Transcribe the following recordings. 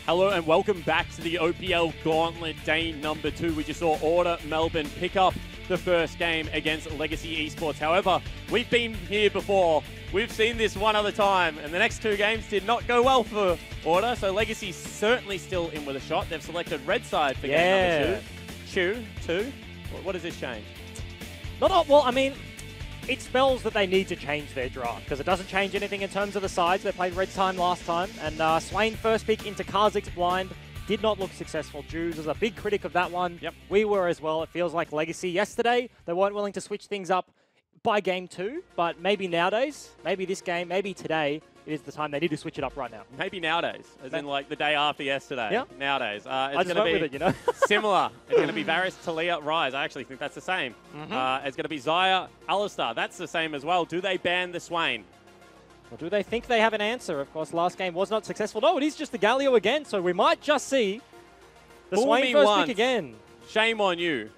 Hello and welcome back to the OPL Gauntlet Day number 2. We just saw Order Melbourne pick up the first game against Legacy Esports. However, we've been here before. We've seen this one other time, and the next 2 games did not go well for Order, so Legacy's certainly still in with a shot. They've selected red side for game number 2. What does this change? Well, I mean, it spells that they need to change their draft, because it doesn't change anything in terms of the sides. They played red time last time, and Swain first pick into Kha'Zix blind did not look successful. Jules was a big critic of that one. Yep. We were as well. It feels like Legacy yesterday, they weren't willing to switch things up by game 2, but maybe nowadays, maybe this game, maybe today, it is the time they need to switch it up right now. Maybe nowadays, as in like the day after yesterday. Yeah. Nowadays. I just went with it, you know. Similar. It's going to be Varys, Talia, Rise. I actually think that's the same. It's going to be Xayah, Alistar. That's the same as well. Do they ban the Swain? Or do they think they have an answer? Of course, last game was not successful. No, it is just the Galio again, so we might just see the Fool Swain me first once. pick again. Shame on you.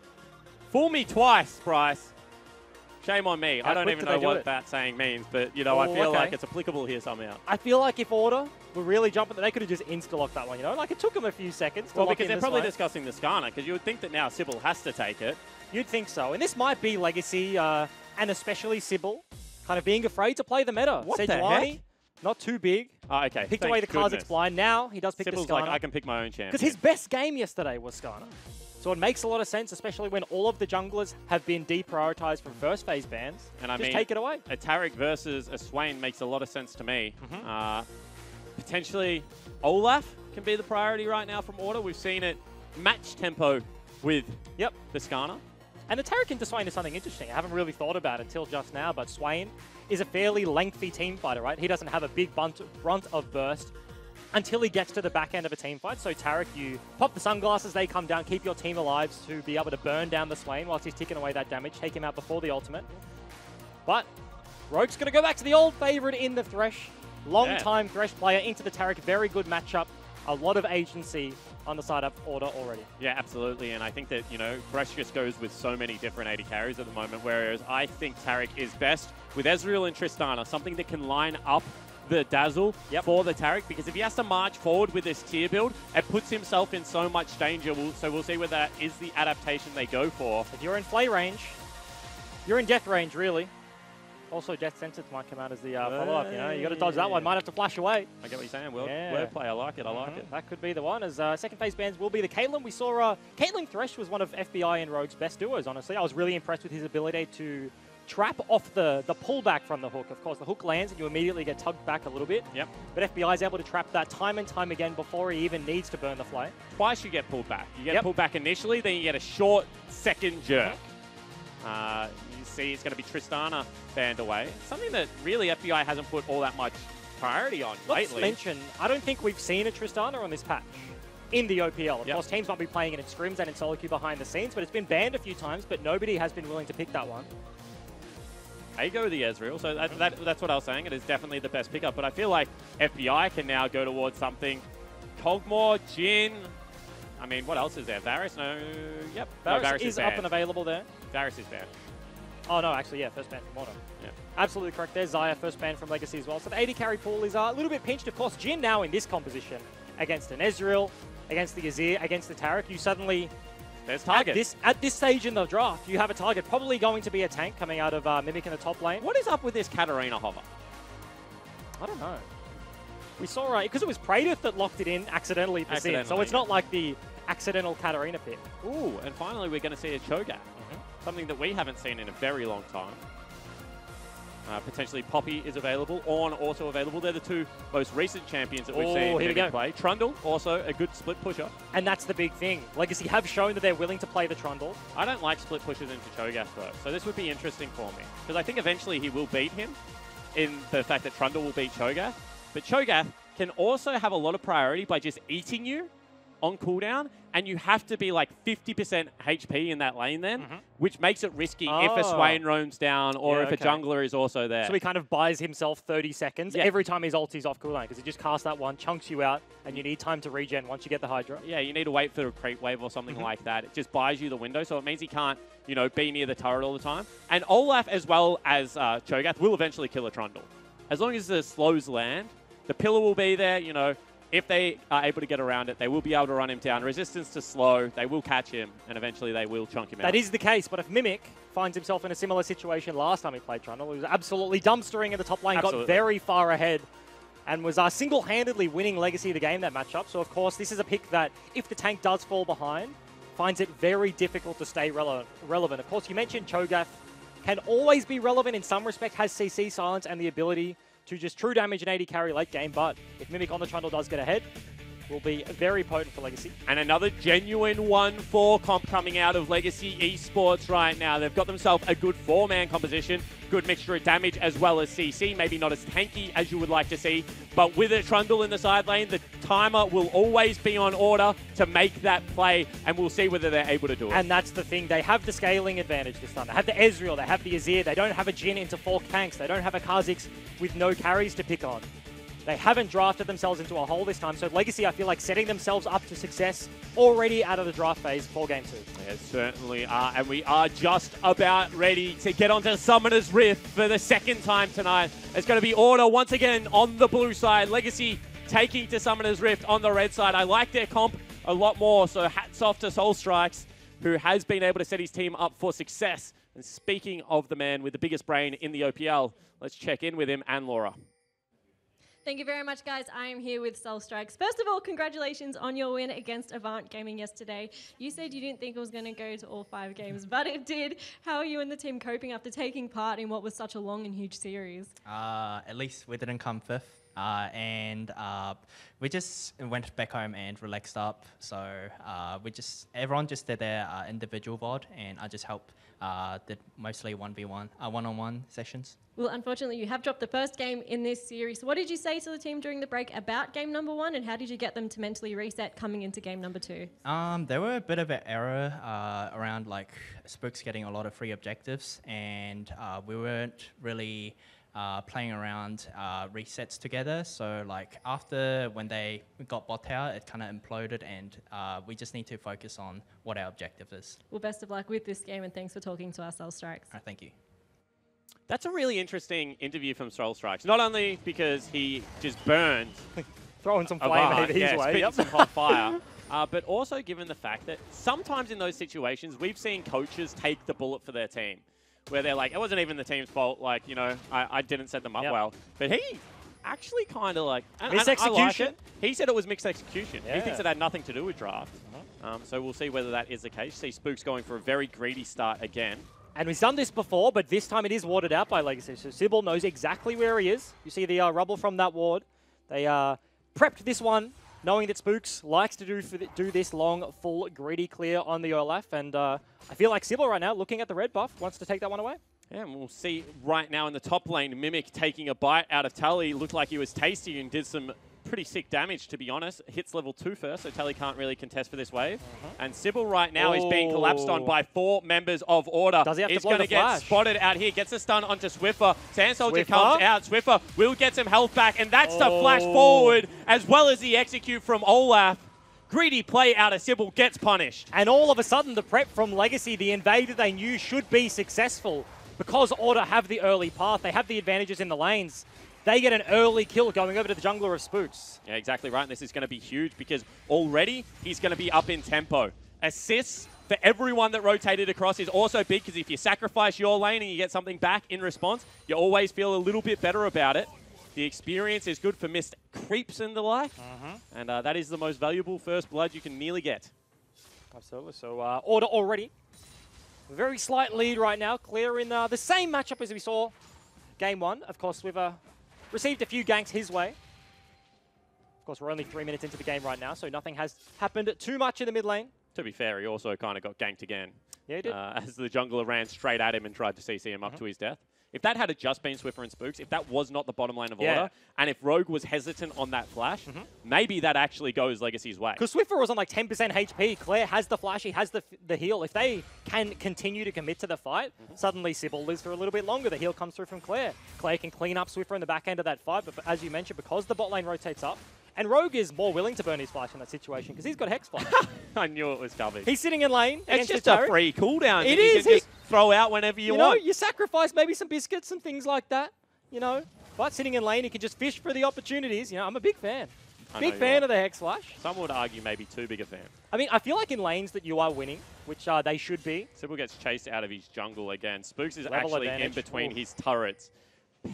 Fool me twice, Bryce. Shame on me. How I don't quick even did they know do what it? that saying means, but, you know, I feel like it's applicable here somehow. I feel like if Order were really jumping, they could have just insta-locked that one, you know? Like, it took them a few seconds to Well, lock because in they're the probably Swain. discussing the Skarner, because you would think that now Sybil has to take it. You'd think so. And this might be Legacy, and especially Sybil, kind of being afraid to play the meta. What the Sejuani, heck? Not too big. Oh, okay. Picked Thank away the goodness. Kha'Zix blind. Now he does pick Sybil's the like, Skarner. I can pick my own champion. Because his best game yesterday was Skarner. So it makes a lot of sense, especially when all of the junglers have been deprioritized from first phase bans. And I just mean, take it away. A Taric versus a Swain makes a lot of sense to me. Potentially, Olaf can be the priority right now from Order. We've seen it match tempo with the Skarner. And the Taric into Swain is something interesting. I haven't really thought about until just now, but Swain is a fairly lengthy team fighter, right? He doesn't have a big brunt of burst until he gets to the back end of a team fight. So Taric, you pop the sunglasses, they come down, keep your team alive to be able to burn down the Swain whilst he's ticking away that damage, take him out before the ultimate. But Rogue's going to go back to the old favorite in the Thresh. Long-time Thresh player into the Taric. Very good matchup. A lot of agency on the side of Order already. Yeah, absolutely. And I think that, you know, Thresh just goes with so many different AD carries at the moment, whereas I think Taric is best with Ezreal and Tristana, something that can line up the Dazzle for the Taric, because if he has to march forward with this tier build, it puts himself in so much danger. So we'll see whether that is the adaptation they go for. If you're in flay range, you're in death range, really. Also, Death Sentence might come out as the follow-up, you know. You got to dodge that one. Might have to flash away. I get what you're saying. Wordplay, I like it. I like it. That could be the one, as second phase bans will be the Caitlyn. We saw Caitlyn Thresh was one of FBI and Rogue's best duos, honestly. I was really impressed with his ability to trap off the pullback from the hook. Of course, the hook lands and you immediately get tugged back a little bit. Yep. But FBI is able to trap that time and time again before he even needs to burn the flame. Twice you get pulled back. You get pulled back initially, then you get a short second jerk. You see it's going to be Tristana banned away. Something that really FBI hasn't put all that much priority on Let's lately. mention, I don't think we've seen a Tristana on this patch in the OPL. Of course, teams might be playing it in scrims and in solo queue behind the scenes, but it's been banned a few times, but nobody has been willing to pick that one. They go the Ezreal, so that's what I was saying. It is definitely the best pickup, but I feel like FBI can now go towards something. Kog'Maw, Jhin. I mean, what else is there? Varys? No. Yep. Varys is up and available there. Varys is banned. Oh, no, actually, yeah, first ban from Order. Yeah. Absolutely correct there. Xayah, first ban from Legacy as well. So the 80 carry pool is a little bit pinched. Of course, Jhin now in this composition against an Ezreal, against the Azir, against the Taric. You suddenly... There's target. At this stage in the draft, you have a target. Probably going to be a tank coming out of Mimic in the top lane. What is up with this Katarina hover? I don't know. We saw, because it was Praedyth that locked it in accidentally for Sin, so it's not like the accidental Katarina pick. Ooh, and finally we're going to see a Cho'Gath. Something that we haven't seen in a very long time. Potentially Poppy is available, Ornn also available. They're the two most recent champions that we've seen in play. Trundle, also a good split pusher. And that's the big thing. Legacy have shown that they're willing to play the Trundle. I don't like split pushes into Cho'Gath though, so this would be interesting for me. Because I think eventually he will beat him in the fact that Trundle will beat Cho'Gath. But Cho'Gath can also have a lot of priority by just eating you on cooldown, and you have to be like 50% HP in that lane then, which makes it risky if a Swain roams down or if a jungler is also there. So he kind of buys himself 30 seconds every time his ulti's off cooldown, because he just casts that one, chunks you out, and you need time to regen once you get the Hydra. Yeah, you need to wait for a creep wave or something like that. It just buys you the window, so it means he can't, you know, be near the turret all the time. And Olaf, as well as Cho'Gath, will eventually kill a Trundle. As long as the slows land, the pillar will be there, you know, if they are able to get around it, they will be able to run him down. Resistance to slow, they will catch him, and eventually they will chunk him out. That is the case, but if Mimic finds himself in a similar situation last time he played Trundle, he was absolutely dumpstering in the top lane, got very far ahead, and was single-handedly winning Legacy the game that matchup. So, of course, this is a pick that, if the tank does fall behind, finds it very difficult to stay relevant. Of course, you mentioned Cho'Gath can always be relevant in some respect, has CC silence and the ability to just true damage and 80 carry late game, but if Mimic on the Trundle does get ahead, will be very potent for Legacy. And another genuine 1-4 comp coming out of Legacy Esports right now. They've got themselves a good 4-man composition, good mixture of damage as well as CC, maybe not as tanky as you would like to see, but with a Trundle in the side lane, the timer will always be on order to make that play, and we'll see whether they're able to do it. And that's the thing, they have the scaling advantage this time. They have the Ezreal, they have the Azir, they don't have a Jhin into 4 tanks, they don't have a Kha'Zix with no carries to pick on. They haven't drafted themselves into a hole this time, so Legacy, I feel like, setting themselves up to success already out of the draft phase for Game 2. Yeah, certainly are, and we are just about ready to get onto Summoner's Rift for the second time tonight. It's going to be Order once again on the blue side. Legacy taking to Summoner's Rift on the red side. I like their comp a lot more, so hats off to Soul Strikes, who has been able to set his team up for success. And speaking of the man with the biggest brain in the OPL, let's check in with him and Laura. Thank you very much, guys. I am here with Soul Strikes. First of all, congratulations on your win against Avant Gaming yesterday. You said you didn't think it was going to go to all 5 games, but it did. How are you and the team coping after taking part in what was such a long and huge series? At least we didn't come 5th. We just went back home and relaxed up. So everyone just did their individual VOD, and I just helped did mostly 1v1, one-on-one sessions. Well, unfortunately, you have dropped the first game in this series. So what did you say to the team during the break about game number 1, and how did you get them to mentally reset coming into game number 2? There were a bit of an error around like Spooks getting a lot of free objectives, and we weren't really playing around resets together. So like after when they got bot tower, it kind of imploded, and we just need to focus on what our objective is. Well, best of luck with this game, and thanks for talking to us, Soul Strikes. Thank you. That's a really interesting interview from Soul Strikes. Not only because he just burned throwing some flame his way, spitting some hot fire, but also given the fact that sometimes in those situations, we've seen coaches take the bullet for their team, where they're like, it wasn't even the team's fault, like, you know, I didn't set them up well. But he actually kind of like... Mixed execution? Like he said it was mixed execution. Yeah. He thinks it had nothing to do with draft. So we'll see whether that is the case. See Spooks going for a very greedy start again. And we've done this before, but this time it is warded out by Legacy. So Sybil knows exactly where he is. You see the rubble from that ward. They prepped this one, knowing that Spooks likes to do this long, full, greedy clear on the Olaf. And I feel like Sybil right now, looking at the red buff, wants to take that one away. Yeah, and we'll see right now in the top lane, Mimic taking a bite out of Tally. Looked like he was tasty and did some pretty sick damage, to be honest. Hits level 2 first, so Tally can't really contest for this wave. And Sybil right now is being collapsed on by 4 members of Order. Does he have He's to blow going to the get flash? spotted out here. Gets a stun onto Swiffer. Sand Soldier comes out. Swiffer will get some health back, and that's the flash forward, as well as the execute from Olaf. Greedy play out of Sybil gets punished. And all of a sudden, the prep from Legacy, the invader they knew should be successful. Because Order have the early path, they have the advantages in the lanes. They get an early kill going over to the jungler of Spooks. Yeah, exactly right. And this is going to be huge because already he's going to be up in tempo. Assists for everyone that rotated across is also big, because if you sacrifice your lane and you get something back in response, you always feel a little bit better about it. The experience is good for missed creeps and the like. And that is the most valuable first blood you can nearly get. Absolutely. So Order already a very slight lead right now. Clear in the same matchup as we saw game 1. Of course, we've received a few ganks his way. Of course, we're only 3 minutes into the game right now, so nothing has happened too much in the mid lane. To be fair, he also kind of got ganked again. Yeah, he did. As the jungler ran straight at him and tried to CC him up to his death. If that had just been Swiffer and Spooks, if that was not the bottom lane of Order, and if Rogue was hesitant on that flash, maybe that actually goes Legacy's way. Because Swiffer was on like 10% HP. Claire has the flash, he has the heal. If they can continue to commit to the fight, suddenly Sybil lives for a little bit longer. The heal comes through from Claire. Claire can clean up Swiffer in the back end of that fight, but as you mentioned, because the bot lane rotates up, and Rogue is more willing to burn his flash in that situation because he's got Hex Flash. I knew it was coming. He's sitting in lane. It's just a free cooldown. It is. You can just throw out whenever you want. You sacrifice maybe some biscuits and things like that, But sitting in lane, he can just fish for the opportunities. I'm a big fan. Big fan of the Hex Flash. Some would argue maybe too big a fan. I mean, I feel like in lanes that you are winning, which they should be. Sybil gets chased out of his jungle again. Spooks is Level actually advantage. in between his turrets,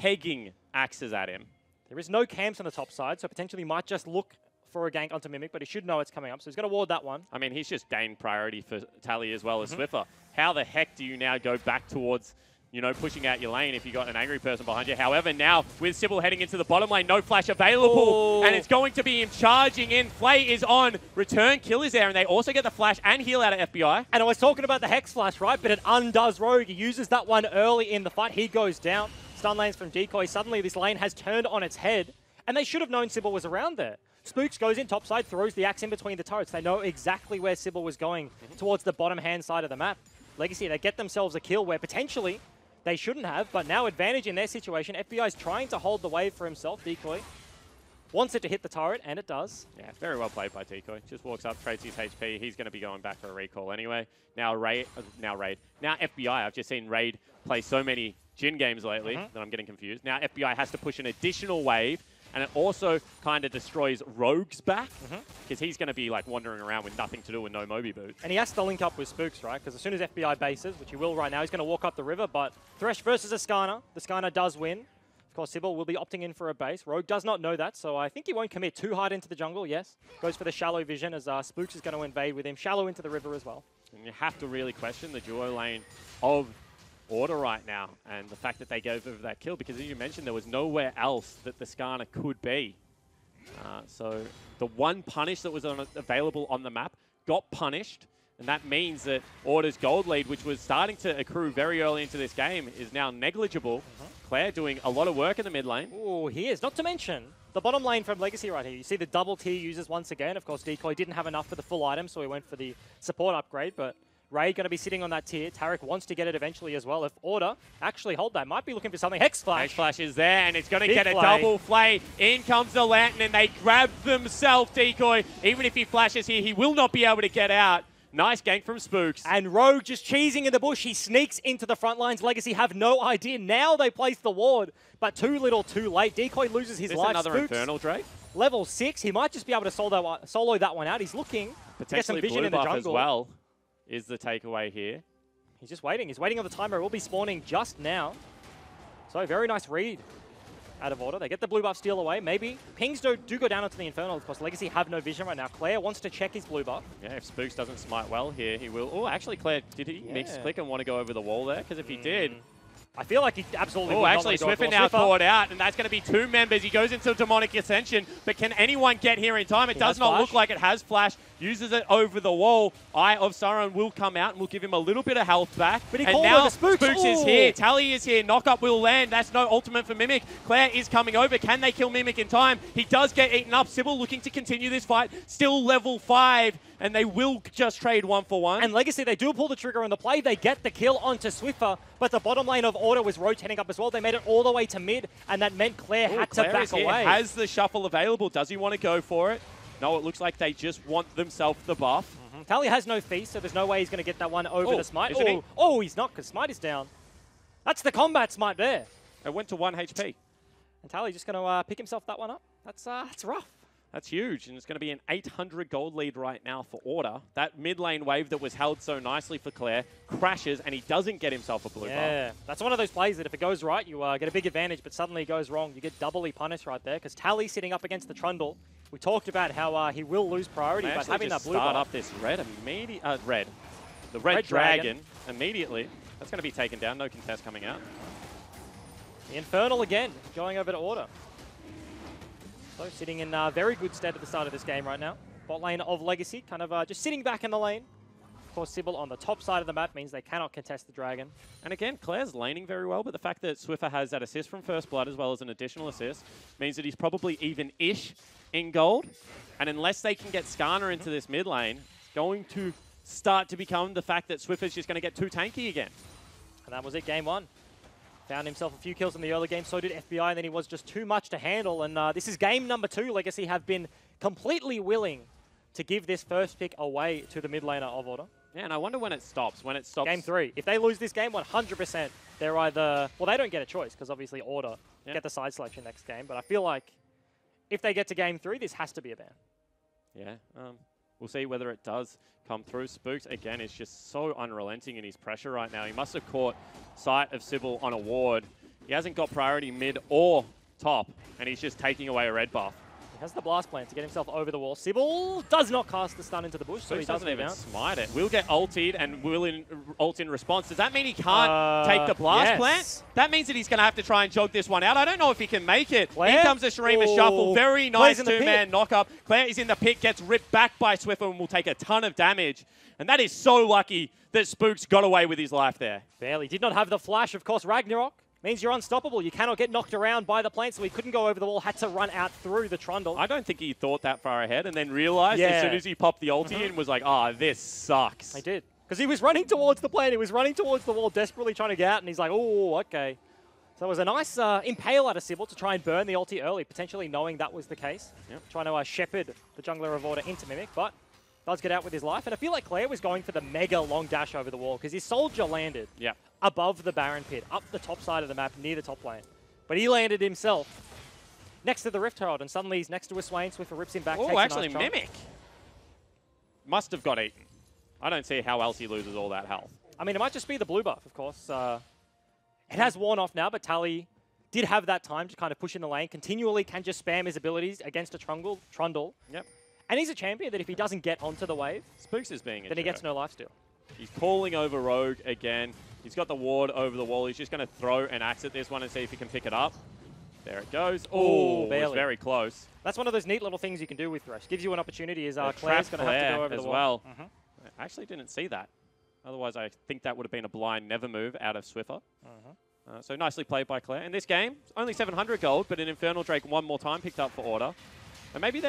pegging axes at him. There is no camps on the top side, so potentially might just look for a gank onto Mimic, but he should know it's coming up, so he's going to ward that one. I mean, he's just gained priority for Tally as well as Swiffer. How the heck do you now go back towards, you know, pushing out your lane if you got an angry person behind you? However, now with Sybil heading into the bottom lane, no flash available, and it's going to be him charging in. Flay is on. Return kill is there, and they also get the flash and heal out of FBI. And I was talking about the Hex Flash, right? But it undoes Rogue. He uses that one early in the fight. He goes down. Stun lanes from Decoy. Suddenly, this lane has turned on its head, and they should have known Sybil was around there. Spooks goes in topside, throws the axe in between the turrets. They know exactly where Sybil was going, towards the bottom-hand side of the map. Legacy, they get themselves a kill where potentially they shouldn't have, but now advantage in their situation. FBI is trying to hold the wave for himself. Decoy wants it to hit the turret, and it does. Yeah, very well played by Decoy. Just walks up, trades his HP. He's going to be going back for a recall anyway. Now FBI. I've just seen Raid play so many Jin games lately that I'm getting confused. Now FBI has to push an additional wave, and it also kind of destroys Rogue's back, because he's going to be like wandering around with nothing to do and no Moby boots. And he has to link up with Spooks, right? Because as soon as FBI bases, which he will right now, he's going to walk up the river, but Thresh versus Askana. The Askana does win. Of course, Sybil will be opting in for a base. Rogue does not know that, so I think he won't commit too hard into the jungle, yes. Goes for the shallow vision as Spooks is going to invade with him. Shallow into the river as well. And you have to really question the duo lane of Order right now, and the fact that they gave over that kill, because as you mentioned, there was nowhere else that the Askana could be. So the one punish that was available on the map got punished, and that means that Order's gold lead, which was starting to accrue very early into this game, is now negligible. Claire doing a lot of work in the mid lane. Oh, he is. Not to mention the bottom lane from Legacy right here. You see the double tier users once again. Of course, Decoy didn't have enough for the full item, so he went for the support upgrade, but Raid going to be sitting on that tier. Tarek wants to get it eventually as well. If Order actually hold that, might be looking for something. Hex Flash. Hex Flash is there, and it's going to Big get a Flay. double Flay. In comes the Lantern, and they grab themselves, Decoy. Even if he flashes here, he will not be able to get out. Nice gank from Spooks. And Rogue just cheesing in the bush. He sneaks into the front lines. Legacy have no idea. Now they place the ward, but too little, too late. Decoy loses his life. Another Spooks, Infernal Drake. level 6. He might just be able to solo that one out. He's looking to get some Potentially vision blue in the buff jungle. as well is the takeaway here. He's just waiting. He's waiting on the timer. It will be spawning just now. So very nice read out of Order. They get the blue buff steal away. Maybe pings do go down onto the Infernal. Of course, Legacy have no vision right now. Claire wants to check his blue buff. Yeah, if Spooks doesn't smite well here, he will. Oh, actually, Claire, did he mix click and want to go over the wall there? Because if he did... I feel like he absolutely Oh, would actually, not want to go Swiffer now for Swiffer. caught out, and that's going to be 2 members. He goes into Demonic Ascension, but can anyone get here in time? It does not look like it has flash. Uses it over the wall. Eye of Sauron will come out and will give him a little bit of health back. But he and called now over Spooks. is here. Tally is here. Knockup will land. That's no ultimate for Mimic. Claire is coming over. Can they kill Mimic in time? He does get eaten up. Sybil looking to continue this fight. Still level 5. And they will just trade 1-for-1. And Legacy, they do pull the trigger on the play. They get the kill onto Swiffer, but the bottom lane of Order was rotating up as well. They made it all the way to mid, and that meant Claire had to back away. Has the shuffle available. Does he want to go for it? No, it looks like they just want themselves the buff. Tally has no feast, so there's no way he's going to get that one over the smite. Isn't he? Oh, he's not, because smite is down. That's the combat smite there. It went to 1 HP. And Tally just going to pick himself that one up. That's rough. That's huge, and it's going to be an 800 gold lead right now for Order. That mid lane wave that was held so nicely for Claire crashes, and he doesn't get himself a blue buff. Yeah, that's one of those plays that if it goes right, you get a big advantage, but suddenly it goes wrong. You get doubly punished right there, because Tally sitting up against the Trundle. We talked about how he will lose priority, but having that blue start buff. up this red the red dragon immediately. That's going to be taken down. No contest coming out. The Infernal again, going over to Order. So sitting in very good stead at the start of this game right now. Bot lane of Legacy, kind of just sitting back in the lane. Of course, Sybil on the top side of the map means they cannot contest the Dragon. And again, Claire's laning very well, but the fact that Swiffer has that assist from First Blood as well as an additional assist means that he's probably even-ish in gold. And unless they can get Askana into this mid lane, it's going to start to become the fact that Swiffer's just going to get too tanky again. And that was it, game 1. Found himself a few kills in the early game, so did FBI, and then he was just too much to handle. And this is game number 2. Legacy have been completely willing to give this first pick away to the mid laner of Order. Yeah, and I wonder when it stops. When it stops. Game 3. If they lose this game, 100%, they're either... Well, they don't get a choice, because obviously Order get the side selection next game. But I feel like if they get to game 3, this has to be a ban. Yeah, we'll see whether it does come through. Spooks, again, is just so unrelenting in his pressure right now. He must have caught sight of Sybil on a ward. He hasn't got priority mid or top, and he's just taking away a red buff. He has the blast plan to get himself over the wall. Sybil does not cast the stun into the bush, so he doesn't even bounce. smite it. Will get ulted and will ult in response. Does that mean he can't take the blast plant? That means that he's going to have to try and jog this one out. I don't know if he can make it. Claire? Here comes the Shurima Shuffle. Very nice two-man knock-up. Claire is in the pit, gets ripped back by Swiffer and will take a ton of damage. And that is so lucky that Spooks got away with his life there. Barely. Did not have the flash. Of course, Ragnarok means you're unstoppable. You cannot get knocked around by the plane, so he couldn't go over the wall, had to run out through the trundle. I don't think he thought that far ahead and then realized as soon as he popped the ulti and was like, this sucks. I did. Because he was running towards the plane. He was running towards the wall, desperately trying to get out, and he's like, oh, okay. So it was a nice impale out of Sybil to try and burn the ulti early, potentially knowing that was the case. Yep. Trying to shepherd the jungler of Order into Mimic, but does get out with his life. And I feel like Claire was going for the mega long dash over the wall because his soldier landed above the Baron pit, up the top side of the map, near the top lane. But he landed himself next to the Rift Herald, and suddenly he's next to a Swain. Swiffer rips him back. Oh, actually, Mimic must have got eaten. I don't see how else he loses all that health. I mean, it might just be the blue buff, of course. It has worn off now, but Tally did have that time to kind of push in the lane, continually can just spam his abilities against a Trundle. Yep. And he's a champion that if he doesn't get onto the wave, Spooks is being then he gets no lifesteal. He's calling over Rogue again. He's got the ward over the wall. He's just going to throw an axe at this one and see if he can pick it up. There it goes. Oh, it was very close. That's one of those neat little things you can do with Thresh. Gives you an opportunity as Claire's going to have to go over as the wall. Well. I actually didn't see that. Otherwise, I think that would have been a blind never move out of Swiffer. So nicely played by Claire. In this game, only 700 gold, but an Infernal Drake one more time picked up for Order. And maybe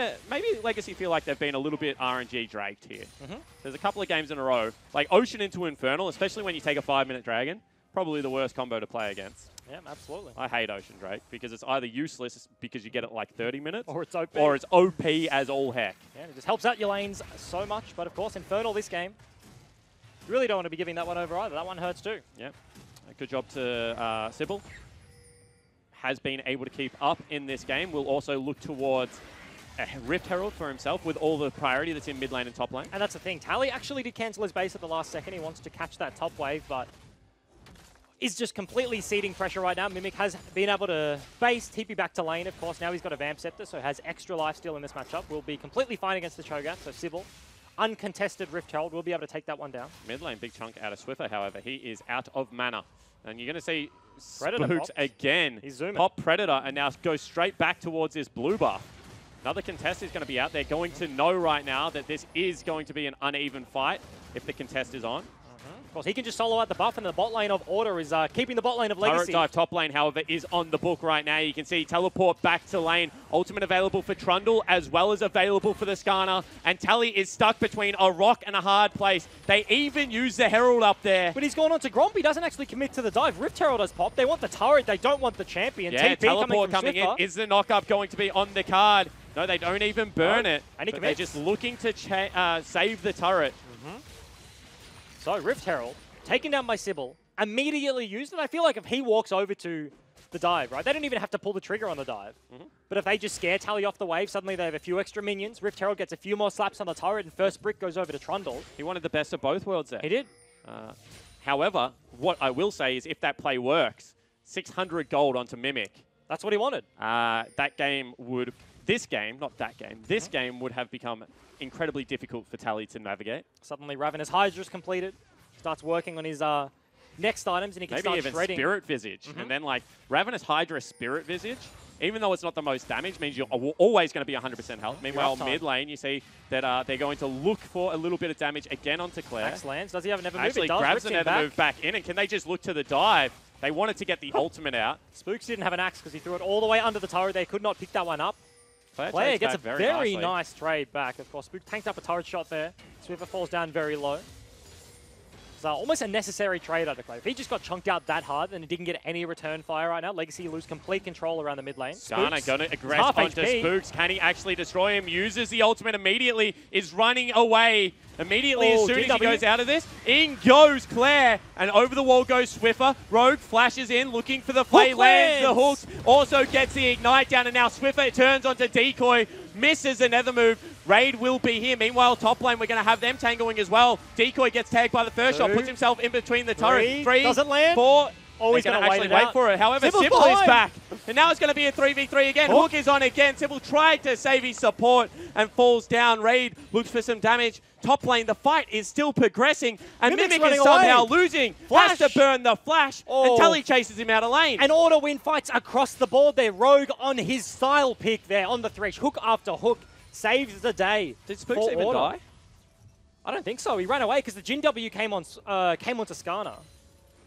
Legacy feel like they've been a little bit RNG draked here. There's a couple of games in a row, like Ocean into Infernal, especially when you take a 5-minute Dragon, probably the worst combo to play against. Yeah, absolutely. I hate Ocean Drake because it's either useless because you get it like 30 minutes, or it's OP. Or it's OP as all heck. Yeah, it just helps out your lanes so much. But of course, Infernal this game, you really don't want to be giving that one over either. That one hurts too. Yeah, good job to Sybil. Has been able to keep up in this game. Will also look towards a Rift Herald for himself with all the priority that's in mid lane and top lane. And that's the thing. Tally actually did cancel his base at the last second. He wants to catch that top wave, but is just completely ceding pressure right now. Mimic has been able to base TP back to lane, of course. Now he's got a Vamp Scepter, so has extra lifesteal in this matchup. Will be completely fine against the Cho'Gath, so Sybil, uncontested Rift Herald, will be able to take that one down. Mid lane, big chunk out of Swiffer, however. He is out of mana. And you're going to see Predator Spooks again. He's zooming. Pop Predator and now go straight back towards this blue buff. Another contest is going to be out. They're going to know right now that this is going to be an uneven fight if the contest is on. Of course, he can just solo out the buff, and the bot lane of Order is keeping the bot lane of Legacy. Turret dive top lane, however, is on the book right now. You can see teleport back to lane. Ultimate available for Trundle as well as available for the Skarner. And Tally is stuck between a rock and a hard place. They even use the Herald up there. But he's gone on to Gromp. He doesn't actually commit to the dive. Rift Herald has popped. They want the turret. They don't want the champion. Yeah, TP teleport coming in. Is the knockup going to be on the card? No, they don't even burn it. And he they're just looking to save the turret. So Rift Herald, taken down by Sybil, immediately used. And I feel like if he walks over to the dive, right, they don't even have to pull the trigger on the dive. But if they just scare Tally off the wave, suddenly they have a few extra minions. Rift Herald gets a few more slaps on the turret, and first brick goes over to Trundle. He wanted the best of both worlds there. He did. However, what I will say is if that play works, 600 gold onto Mimic. That's what he wanted. That game would... This game, not that game, this game would have become incredibly difficult for Tally to navigate. Suddenly Ravenous Hydra's completed. Starts working on his next items, and he can start shredding. Maybe even Spirit Visage. And then, like, Ravenous Hydra Spirit Visage, even though it's not the most damage, means you're always going to be 100% health. Meanwhile, mid lane, you see that they're going to look for a little bit of damage again onto Claire. Axe lands. Does he have a Nether move? Actually grabs the Nether move back in, and can they just look to the dive? They wanted to get the ultimate out. Spooks didn't have an axe because he threw it all the way under the turret. They could not pick that one up. Claire gets a very nice trade back. Of course, Spook tanked up a turret shot there. Swiffer falls down very low. It's almost a necessary trade out of Clay. If he just got chunked out that hard and he didn't get any return fire right now, Legacy lose complete control around the mid lane. Ghana going to aggress onto HP. Spooks. Can he actually destroy him? Uses the ultimate immediately, is running away. Immediately, as soon as he goes out of this, in goes Claire, and over the wall goes Swiffer. Rogue flashes in, looking for the play, lands the hooks, also gets the ignite down, and now Swiffer turns onto Decoy, misses another move. Raid will be here. Meanwhile, top lane, we're going to have them tangling as well. Decoy gets tagged by the first shot, puts himself in between the turret. 3, doesn't land. 4. Oh, he's going to actually wait for it. However, Sybil is back. And now it's going to be a 3v3 again. Hook is on again. Sybil tried to save his support and falls down. Raid looks for some damage. Top lane, the fight is still progressing. And Mimic is somehow losing. Flash has to burn the flash. And Tully chases him out of lane. And Order win fights across the board there. Rogue on his style pick there on the Thresh. Hook after hook saves the day. Did Spooks even die? I don't think so. He ran away because the Jin W came onto Skana.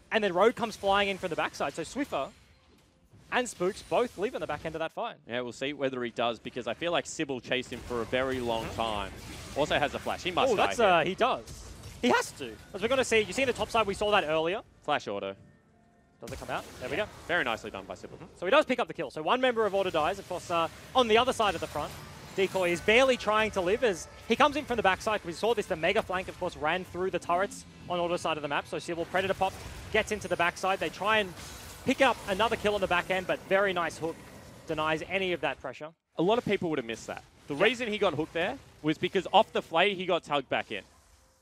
And then Rogue comes flying in from the backside. So Swiffer and Spooks both live in the back end of that fight. Yeah, we'll see whether he does, because I feel like Sybil chased him for a very long time. Also has a flash. He must die. He does. He has to. As we're going to see, you see in the top side, we saw that earlier. Flash auto. Does it come out? There we go. Very nicely done by Sybil. So he does pick up the kill. So one member of Order dies. Of course, on the other side of the front, Decoy is barely trying to live as he comes in from the backside. We saw this, the mega flank, of course, ran through the turrets on Order side of the map. So Sybil, Predator Pop, gets into the backside. They try and pick up another kill on the back end, but very nice hook denies any of that pressure. A lot of people would have missed that. The reason he got hooked there was because off the flay, he got tugged back in.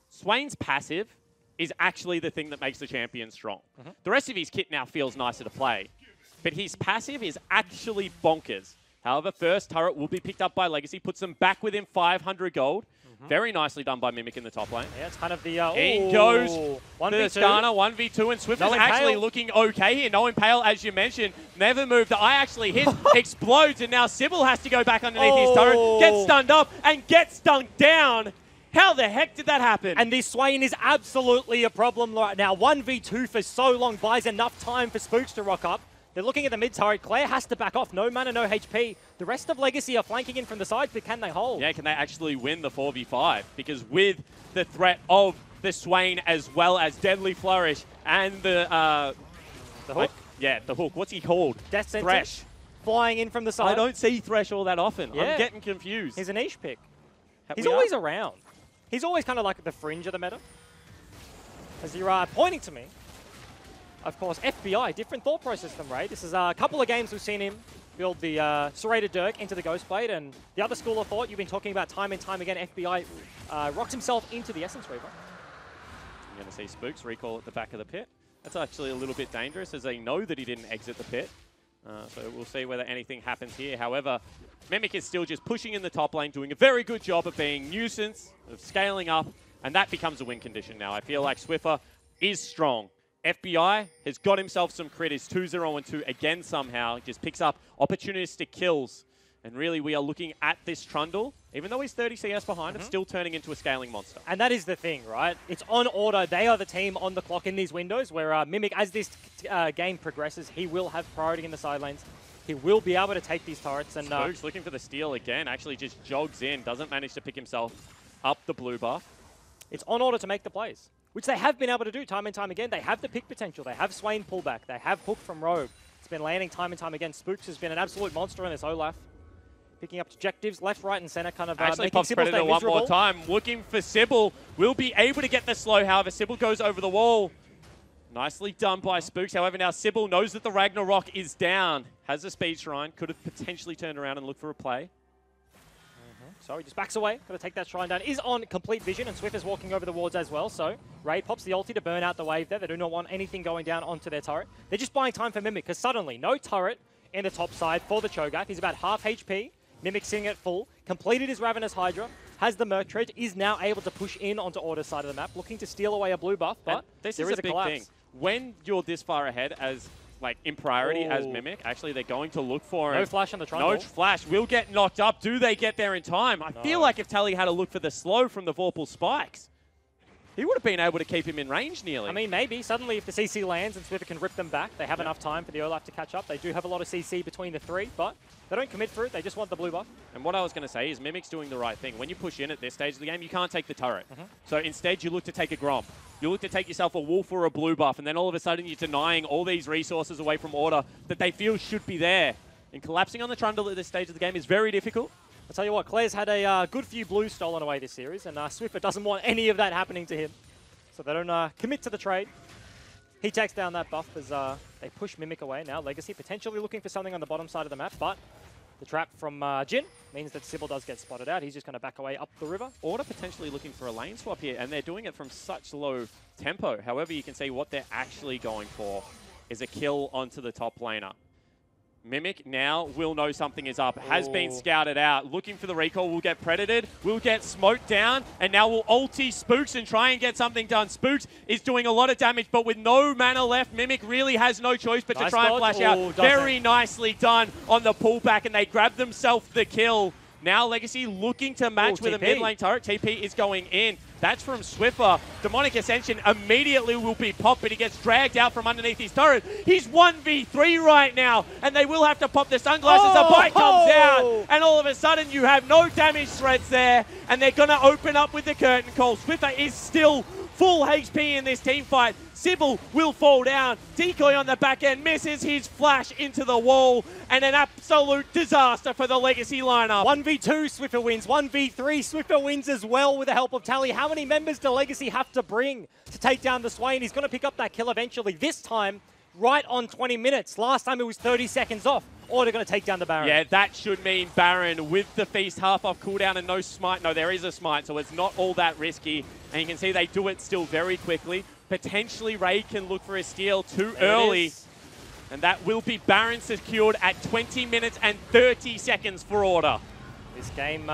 Swain's passive is actually the thing that makes the champion strong. The rest of his kit now feels nicer to play, but his passive is actually bonkers. However, first turret will be picked up by Legacy, puts them back within 500 gold. Very nicely done by Mimic in the top lane. Yeah, it's kind of the... in goes the Skana, 1v2, and Swift is actually looking okay here. No Impale, as you mentioned, never moved. The eye actually hits, explodes, and now Sybil has to go back underneath his turret, gets stunned up, and gets dunked down. How the heck did that happen? And this Swain is absolutely a problem right now. 1v2 for so long buys enough time for Spooks to rock up. They're looking at the mid turret. Claire has to back off. No mana, no HP. The rest of Legacy are flanking in from the sides, but can they hold? Yeah, can they actually win the 4v5? Because with the threat of the Swain as well as Deadly Flourish and the hook? The hook. What's he called? Death Sentence. Thresh. Flying in from the side. I don't see Thresh all that often. Yeah. I'm getting confused. He's a niche pick. He's always around. He's always kind of like the fringe of the meta. As you're pointing to me. Of course, FBI, different thought process than Ray. This is a couple of games we've seen him build the Serrated Dirk into the Ghostblade, and the other school of thought you've been talking about time and time again, FBI rocks himself into the Essence Reaver. You're going to see Spooks recall at the back of the pit. That's actually a little bit dangerous as they know that he didn't exit the pit. So we'll see whether anything happens here. However, Mimic is still just pushing in the top lane, doing a very good job of being nuisance, of scaling up, and that becomes a win condition now. I feel like Swiffer is strong. FBI has got himself some crit. He's 2-0-2 again somehow. He just picks up opportunistic kills. And really, we are looking at this Trundle, even though he's 30 CS behind, still turning into a scaling monster. And that is the thing, right? It's on Order. They are the team on the clock in these windows where Mimic, as this game progresses, he will have priority in the side lanes. He will be able to take these turrets. And Spooks looking for the steal again, actually just jogs in, doesn't manage to pick himself up the blue buff. It's on Order to make the plays, which they have been able to do time and time again. They have the pick potential. They have Swain pullback. They have hook from Rogue. It's been landing time and time again. Spooks has been an absolute monster in this Olaf. Picking up objectives left, right, and center, kind of actually making pops Sybil Predator stay one miserable. more time. Looking for Sybil. Will be able to get the slow, however. Sybil goes over the wall. Nicely done by Spooks. However, now Sybil knows that the Ragnarok is down. Has a speed shrine. Could have potentially turned around and looked for a play. So he just backs away. Got to take that shrine down. Is on complete vision, and Swift is walking over the wards as well. So Raid pops the ulti to burn out the wave there. They do not want anything going down onto their turret. They're just buying time for Mimic, because suddenly no turret in the top side for the Cho'Gath. He's about half HP. Mimic sitting at full. Completed his Ravenous Hydra. Has the Merc Tread. Is now able to push in onto Order's side of the map, looking to steal away a blue buff, but this there is is a big collapse. thing. When you're this far ahead as like in priority as Mimic, actually they're going to look for him. No flash on the Trundle. No flash. Will get knocked up. Do they get there in time? I feel like if Tally had a look for the slow from the Vorpal spikes. He would have been able to keep him in range nearly. I mean, maybe. Suddenly, if the CC lands and Swiffer can rip them back, they have enough time for the Olaf to catch up. They do have a lot of CC between the three, but they don't commit for it. They just want the blue buff. And what I was going to say is Mimic's doing the right thing. When you push in at this stage of the game, you can't take the turret. So instead, you look to take a Gromp. You look to take yourself a Wolf or a blue buff, and then all of a sudden, you're denying all these resources away from Order that they feel should be there. And collapsing on the Trundle at this stage of the game is very difficult. I'll tell you what, Claire's had a good few blues stolen away this series, and Swiffer doesn't want any of that happening to him. So they don't commit to the trade. He takes down that buff as they push Mimic away now. Legacy potentially looking for something on the bottom side of the map, but the trap from Jin means that Sybil does get spotted out. He's just going to back away up the river. Order potentially looking for a lane swap here, and they're doing it from such low tempo. However, you can see what they're actually going for is a kill onto the top laner. Mimic now will know something is up. Has been scouted out. Looking for the recall. Will get predated. Will get smoked down. And now will ulti Spooks and try and get something done. Spooks is doing a lot of damage, but with no mana left, Mimic really has no choice but to try and flash out. Very nicely done on the pullback, and they grab themselves the kill. Now Legacy looking to match with a mid lane turret. TP is going in. That's from Swiffer. Demonic Ascension immediately will be popped, but he gets dragged out from underneath his turret. He's 1v3 right now, and they will have to pop the sunglasses. The bite comes out, and all of a sudden you have no damage threats there, and they're going to open up with the curtain call. Swiffer is still full HP in this team fight. Sybil will fall down. Decoy on the back end misses his flash into the wall, and an absolute disaster for the Legacy lineup. 1v2, Swiffer wins. 1v3, Swiffer wins as well with the help of Tally. How many members do Legacy have to bring to take down the Swain? He's going to pick up that kill eventually. This time, right on 20 minutes. Last time it was 30 seconds off. Order going to take down the Baron. Yeah, that should mean Baron with the Feast half off cooldown and no smite. No, there is a smite, so it's not all that risky. And you can see they do it still very quickly. Potentially, Raid can look for a steal too early. And that will be Baron secured at 20 minutes and 30 seconds for Order. This game,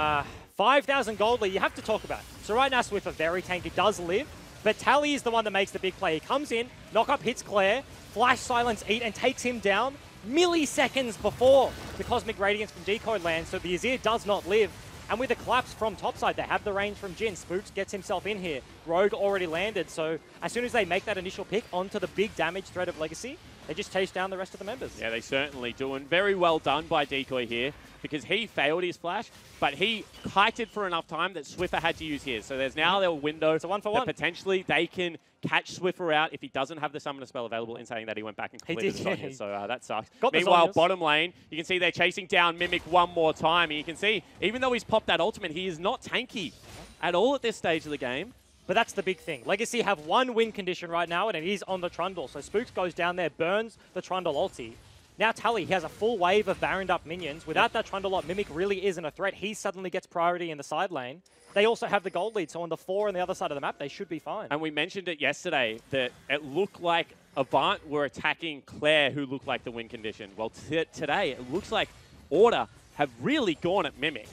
5,000 gold lead, you have to talk about it. So right now, Swiffer very tanky, does live. But Tally is the one that makes the big play. He comes in, knock up hits Claire, flash silence eat, and takes him down milliseconds before the Cosmic Radiance from Decoy lands, so the Azir does not live. And with the collapse from topside, they have the range from Jin. Spooks gets himself in here. Rogue already landed, so as soon as they make that initial pick onto the big damage threat of Legacy, they just chase down the rest of the members. Yeah, they certainly do, and very well done by Decoy here, because he failed his flash, but he kited for enough time that Swiffer had to use his. So there's now their window. It's a 1-for-1. Potentially they can catch Swiffer out if he doesn't have the summoner spell available, in saying that he went back and completed the Zonyas, so that sucks. Meanwhile, bottom lane, you can see they're chasing down Mimic one more time, and you can see, even though he's popped that ultimate, he is not tanky at all at this stage of the game. But that's the big thing. Legacy have one win condition right now, and it is on the Trundle. So Spooks goes down there, burns the Trundle ulti. Now Tally, he has a full wave of Baroned up minions. Without that Trundle up, Mimic really isn't a threat. He suddenly gets priority in the side lane. They also have the gold lead, so on the 4 on the other side of the map, they should be fine. And we mentioned it yesterday that it looked like Avant were attacking Claire, who looked like the win condition. Well, today, it looks like Order have really gone at Mimic.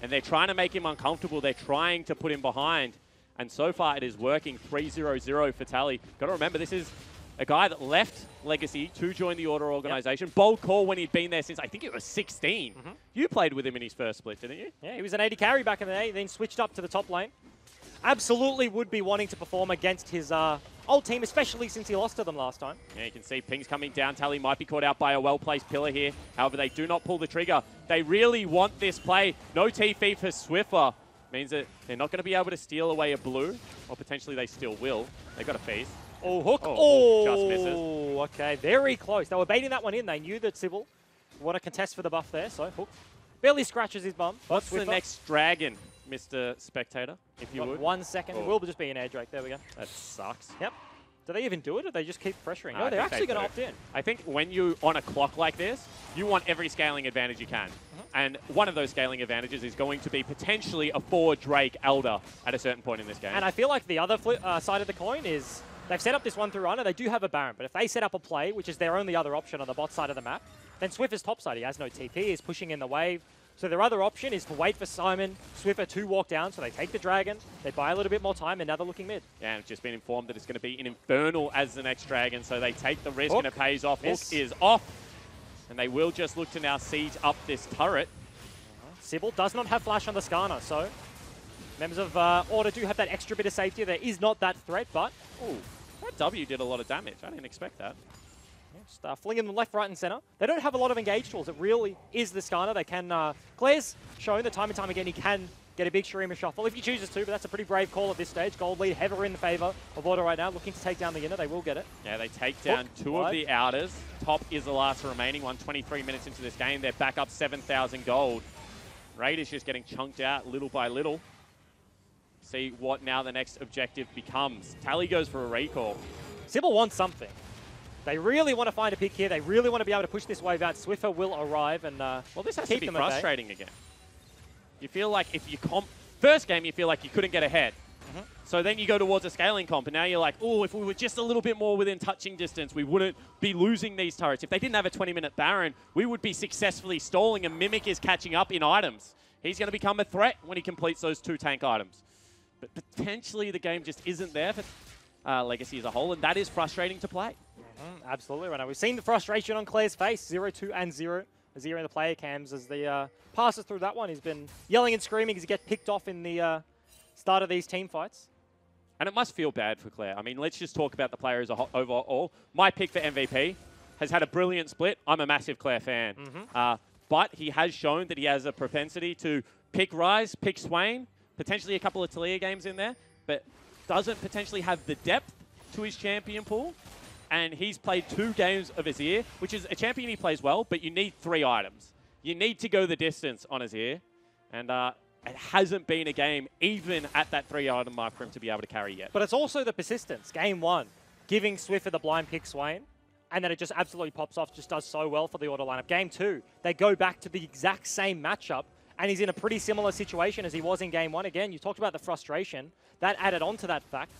And they're trying to make him uncomfortable. They're trying to put him behind. And so far, it is working. 3-0-0 for Tally. Got to remember, this is a guy that left Legacy to join the Order organization. Bold call when he'd been there since, I think it was 16. You played with him in his first split, didn't you? Yeah, he was an 80 carry back in the day, then switched up to the top lane. Absolutely would be wanting to perform against his old team, especially since he lost to them last time. Yeah, you can see pings coming down. Tally might be caught out by a well-placed pillar here. However, they do not pull the trigger. They really want this play. No TP for Swiffer. Means that they're not going to be able to steal away a blue, or potentially they still will. They got a feast. Oh, hook. Oh, just misses. Okay, very close. They were baiting that one in. They knew that Sybil would to contest for the buff there, so hook. Barely scratches his bum. What's the next dragon, Mr. Spectator, if you would? 1 second. It will just be an air Drake. There we go. That sucks. Yep. Do they even do it, or they just keep pressuring? No, they're actually going to opt in. I think when you're on a clock like this, you want every scaling advantage you can. And one of those scaling advantages is going to be potentially a 4 Drake Elder at a certain point in this game. And I feel like the other side of the coin is they've set up this 1-through runner. They do have a Baron, but if they set up a play, which is their only other option on the bot side of the map, then Swiffer's topside. He has no TP. He's pushing in the wave. So their other option is to wait for Simon, Swiffer to walk down, so they take the dragon, they buy a little bit more time, and now they're looking mid. Yeah, and I've just been informed that it's going to be an Infernal as the next dragon, so they take the risk and it pays off. Hook is off, and they will just look to now siege up this turret. Sybil does not have flash on the Skarner, so Members of Order do have that extra bit of safety. There is not that threat, but... Ooh, that W did a lot of damage. I didn't expect that. Just flinging them left, right, and center. They don't have a lot of engage tools. It really is the Skarner. They can... Claire's shown that time and time again he can get a big Shurima shuffle if he chooses to, but that's a pretty brave call at this stage. Gold lead heavily in favor of Order right now, looking to take down the inner. They will get it. Yeah, they take down two of the outers. Top is the last remaining one, 23 minutes into this game. They're back up 7,000 gold. Raiders just getting chunked out little by little. See what now the next objective becomes. Tally goes for a recall. Sybil wants something. They really want to find a pick here. They really want to be able to push this wave out. Swiffer will arrive and well, this has to be frustrating again. You feel like if you first game, you feel like you couldn't get ahead. So then you go towards a scaling comp, and now you're like, oh, if we were just a little bit more within touching distance, we wouldn't be losing these turrets. If they didn't have a 20-minute Baron, we would be successfully stalling, and Mimic is catching up in items. He's going to become a threat when he completes those 2 tank items. But potentially the game just isn't there for Legacy as a whole, and that is frustrating to play. Absolutely right now. We've seen the frustration on Claire's face, 0-2 and 0. Zero in the player cams as the passes through that one. He's been yelling and screaming as he gets picked off in the start of these team fights. And it must feel bad for Claire. I mean, let's just talk about the player as a whole overall. My pick for MVP has had a brilliant split. I'm a massive Claire fan. But he has shown that he has a propensity to pick Rise, pick Swain, potentially a couple of Talia games in there, but doesn't potentially have the depth to his champion pool. And he's played 2 games of Azir, which is a champion he plays well, but you need 3 items. You need to go the distance on Azir. And it hasn't been a game, even at that 3-item mark, for him to be able to carry yet. But it's also the persistence. Game 1, giving Swiffer the blind pick Swain, and then it just absolutely pops off, just does so well for the Order lineup. Game 2, they go back to the exact same matchup, and he's in a pretty similar situation as he was in Game 1. Again, you talked about the frustration. That added on to that fact.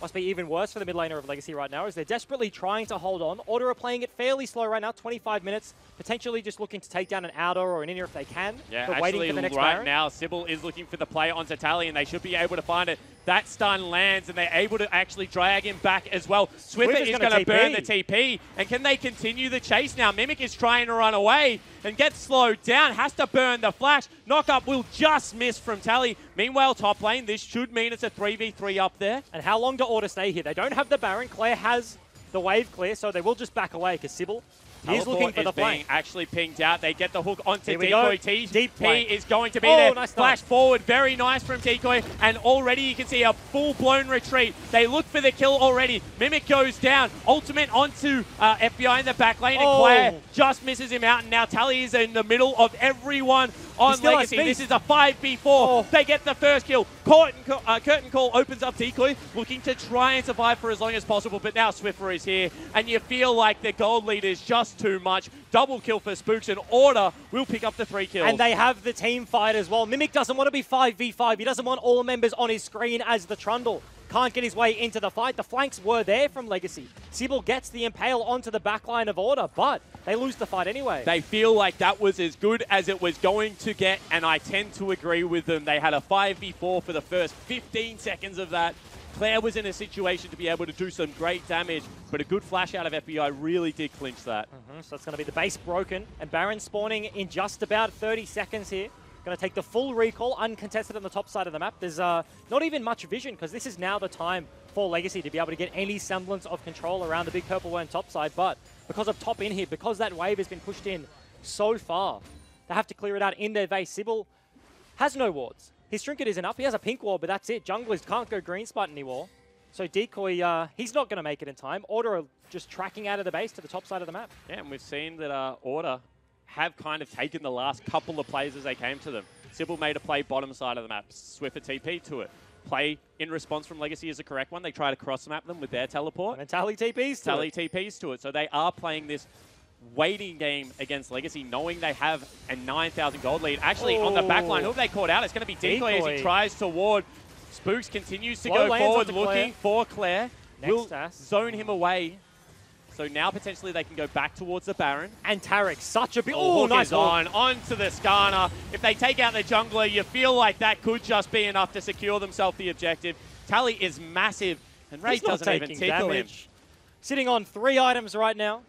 Must be even worse for the mid laner of Legacy right now as they're desperately trying to hold on. Order are playing it fairly slow right now, 25 minutes, potentially just looking to take down an outer or an inner if they can. Yeah, but actually waiting for the next right Baron. now, Sybil is looking for the play onto Tally, and they should be able to find it. That stun lands, and they're able to actually drag him back as well. Swiffer is going to burn the TP, and can they continue the chase now? Mimic is trying to run away and gets slowed down, has to burn the flash. Knockup will just miss from Tally. Meanwhile, top lane, this should mean it's a 3v3 up there. And how long do Order stay here? They don't have the Baron. Claire has the wave clear, so they will just back away because Sybil is looking for the flank. Actually pinged out. They get the hook onto Here we Decoy. go. TP is going to be there. Nice Flash forward. Very nice from Decoy. And already you can see a full-blown retreat. They look for the kill already. Mimic goes down. Ultimate onto FBI in the back lane. And Claire just misses him out. And now Tally is in the middle of everyone on Legacy. This is a 5v4. They get the first kill. Curtain Call opens up Decoy, looking to try and survive for as long as possible. But now Swiffer is here. And you feel like the gold lead is just too much. Double kill for Spooks, and Order will pick up the 3 kills. And they have the team fight as well. Mimic doesn't want to be 5v5. He doesn't want all members on his screen as the Trundle. Can't get his way into the fight. The flanks were there from Legacy. Sybil gets the Impale onto the backline of Order, but they lose the fight anyway. They feel like that was as good as it was going to get, and I tend to agree with them. They had a 5v4 for the first 15 seconds of that. Claire was in a situation to be able to do some great damage, but a good flash out of FBI really did clinch that. So that's going to be the base broken, and Baron spawning in just about 30 seconds here. Going to take the full recall, uncontested on the top side of the map. There's not even much vision, because this is now the time for Legacy to be able to get any semblance of control around the big purple worm top side, but because of top in here, because that wave has been pushed in so far, they have to clear it out in their base. Sybil has no wards. His trinket isn't up. He has a pink ward, but that's it. Junglers can't go green spot anymore. So Decoy, he's not going to make it in time. Order are just tracking out of the base to the top side of the map. Yeah, and we've seen that Order have kind of taken the last couple of plays as they came to them. Sybil made a play bottom side of the map. Swiffer TP to it. Play in response from Legacy is the correct one. They try to cross-map them with their teleport. And then Tally TPs to it. TPs to it. So they are playing this waiting game against Legacy, knowing they have a 9,000 gold lead. Actually, on the back line, who have they caught out? It's going to be Decoy as he tries to ward. Spooks continues to go forward, looking for Claire. Will zone him away. So now potentially they can go back towards the Baron. And Tarek, such a big... Oh, nice onto the Skarner. If they take out the jungler, you feel like that could just be enough to secure themselves the objective. Tally is massive, and Ray doesn't even tickle him. Sitting on 3 items right now.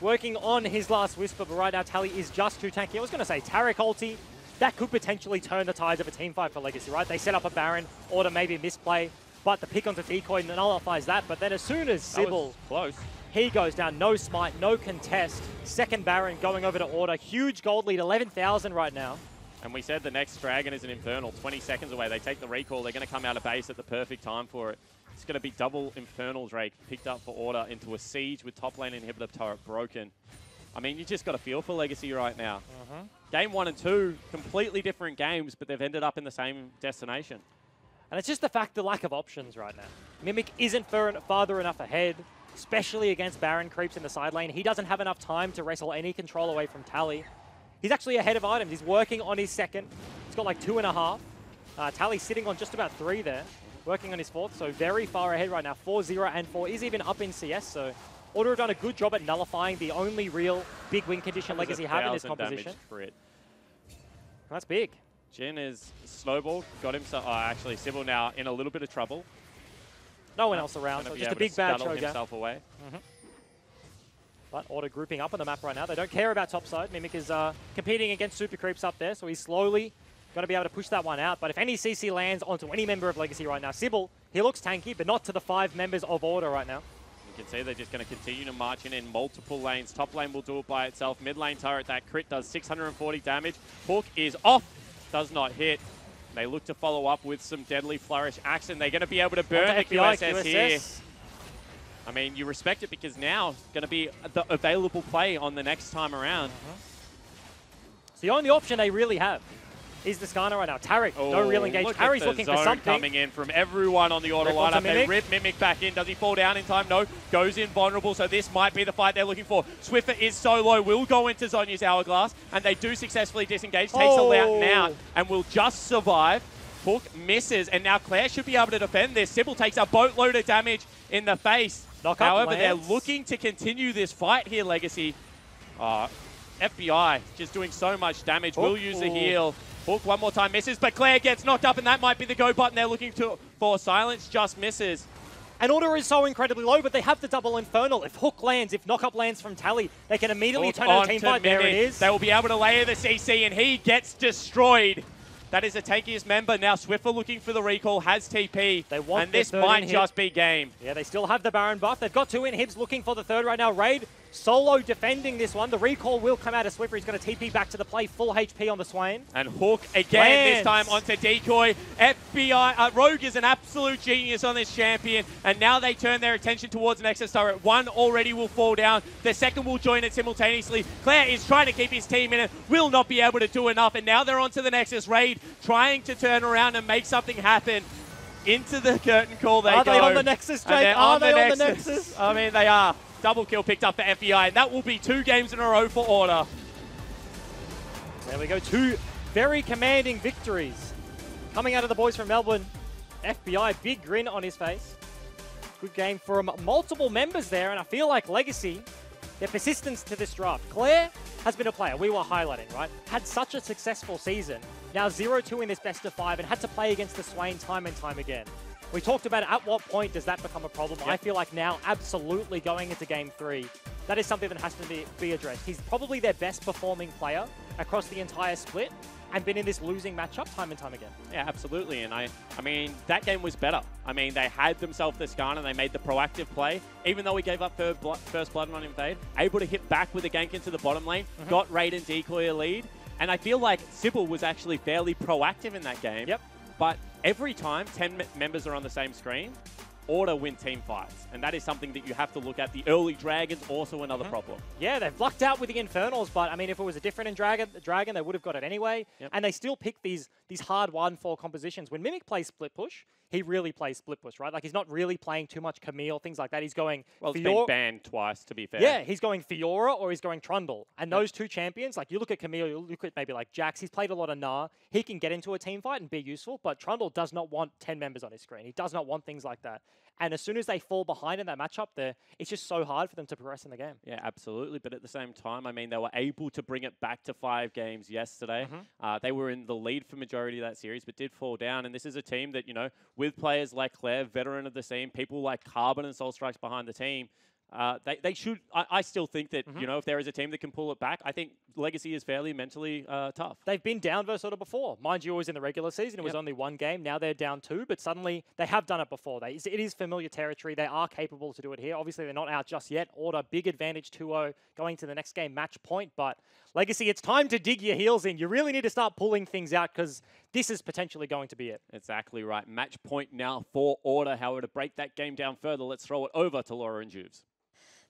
Working on his last Whisper, but right now Tally is just too tanky. I was going to say Tarek ulti that could potentially turn the tides of a team fight for Legacy, right? They set up a Baron, order maybe misplay, but the pick onto Decoy nullifies that. But then as soon as Sybil, close. He goes down, no smite, no contest. Second Baron going over to order. Huge gold lead, 11,000 right now. And we said the next Dragon is an Infernal, 20 seconds away. They take the recall. They're going to come out of base at the perfect time for it. It's going to be double Infernal Drake picked up for order into a siege with top lane inhibitor turret broken. I mean, you just got a feel for Legacy right now. Game 1 and 2, completely different games, but they've ended up in the same destination. And it's just the lack of options right now. Mimic isn't farther enough ahead, especially against Baron creeps in the side lane. He doesn't have enough time to wrestle any control away from Tally. He's actually ahead of items. He's working on his second. He's got like 2.5. Tally's sitting on just about 3 there, working on his 4th, so very far ahead right now. 4-0 and 4 is even up in CS, so Order have done a good job at nullifying the only real big win condition Legacy have in this composition. That's big. Jin is snowballed, got himself. Oh, actually, Sybil now in a little bit of trouble. No one else around, so just a big bad show himself away. But Order grouping up on the map right now. They don't care about topside. Mimic is competing against super creeps up there, so he's slowly going to be able to push that one out. But if any CC lands onto any member of Legacy right now, Sybil, he looks tanky, but not to the 5 members of Order right now. You can see they're just going to continue to march in multiple lanes. Top lane will do it by itself. Mid lane turret, that crit does 640 damage. Hook is off, does not hit. They look to follow up with some deadly flourish action. They're going to be able to burn the QSS here. I mean, you respect it because now it's going to be the available play on the next time around. It's the only option they really have. Is the Skarner right now. Tarek, no real engage. Harry's looking for something. Coming in from everyone on the Order lineup. They rip Mimic back in. Does he fall down in time? No. Goes in vulnerable, so this might be the fight they're looking for. Swiffer is so low, will go into Zhonya's Hourglass, and they do successfully disengage. Takes a loud out and will just survive. Hook misses, and now Claire should be able to defend this. Sybil takes a boatload of damage in the face. However, they're looking to continue this fight here, Legacy. FBI just doing so much damage. Will use the heal. Hook one more time misses, but Claire gets knocked up, and that might be the go button they're looking for. Silence just misses. And Order is so incredibly low, but they have the double Infernal. If Hook lands, if knock-up lands from Tally, they can immediately turn on a team fight. There it is. They will be able to layer the CC, and he gets destroyed. That is the tankiest member. Now Swiffer looking for the recall, has TP, and this might just be game. Yeah, they still have the Baron buff. They've got 2 inhibs looking for the 3rd right now. Raid solo defending this one. The recall will come out of Swiffer. He's going to TP back to the play, full HP on the Swain. And Hook again, this time onto Decoy. FBI, Rogue is an absolute genius on this champion, and now they turn their attention towards Nexus turret. 1 already will fall down. The 2nd will join it simultaneously. Claire is trying to keep his team in it, will not be able to do enough, and now they're onto the Nexus. Raid trying to turn around and make something happen. Into the curtain call they go. Are they on the Nexus, Jake? Are they on the Nexus? I mean, they are. Double kill picked up for FBI, and that will be 2 games in a row for Order. There we go, 2 very commanding victories. Coming out of the boys from Melbourne, FBI, big grin on his face. Good game from multiple members there, and I feel like Legacy, their persistence to this draft. Claire has been a player we were highlighting, right? Had such a successful season. Now 0-2 in this best of 5 and had to play against the Swain time and time again. We talked about at what point does that become a problem. Yep. I feel like now absolutely going into game 3, that is something that has to be addressed. He's probably their best performing player across the entire split and been in this losing matchup time and time again. Yeah, absolutely. And I mean, that game was better. I mean, they had themselves the Skarner, they made the proactive play. Even though we gave up first blood on Invade, able to hit back with a gank into the bottom lane, got Raid and Decoy a lead. And I feel like Sybil was actually fairly proactive in that game. Yep. But every time 10 members are on the same screen, Order win team fights. And that is something that you have to look at. The early Dragons, also another problem. Yeah, they've lucked out with the Infernals, but I mean, if it was a different Dragon, they would have got it anyway. Yep. And they still pick these hard 1-4 compositions. When Mimic plays split push, he really plays split push, right? Like, he's not really playing too much Camille, things like that. He's going... Well, it's been banned twice, to be fair. Yeah, he's going Fiora or he's going Trundle. And those 2 champions, like, you look at Camille, you look at maybe like Jax, he's played a lot of Gnar. He can get into a team fight and be useful, but Trundle does not want 10 members on his screen. He does not want things like that. And as soon as they fall behind in that matchup there, it's just so hard for them to progress in the game. Yeah, absolutely. But at the same time, I mean, they were able to bring it back to 5 games yesterday. They were in the lead for majority of that series, but did fall down. And this is a team that, you know, with players like Claire, veteran of the scene, people like Carbon and Soul Strikes behind the team, They should. I still think that, you know, if there is a team that can pull it back, I think Legacy is fairly mentally tough. They've been down versus Order before. Mind you, it was in the regular season. It was only one game. Now they're down 2, but suddenly they have done it before. It is familiar territory. They are capable to do it here. Obviously, they're not out just yet. Order, big advantage, 2-0 going to the next game, match point. But Legacy, it's time to dig your heels in. You really need to start pulling things out because this is potentially going to be it. Exactly right. Match point now for Order. However, to break that game down further, let's throw it over to Laura and Juves.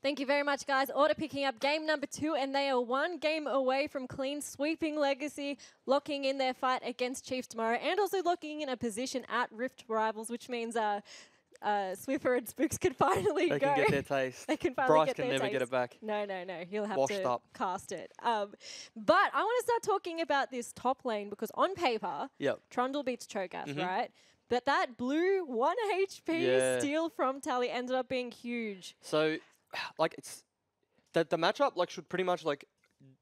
Thank you very much, guys. Order picking up game number 2, and they are 1 game away from clean sweeping Legacy, locking in their fight against Chiefs tomorrow, and also locking in a position at Rift Rivals, which means Swiffer and Spooks can finally They go. can get their taste. They can finally Bryce get can their never get taste. it back. No. He'll have Washed to up. cast it. But I want to start talking about this top lane because on paper, Trundle beats Cho'Gath, right? But that blue 1 HP steal from Tally ended up being huge. So, like, it's the matchup like should pretty much like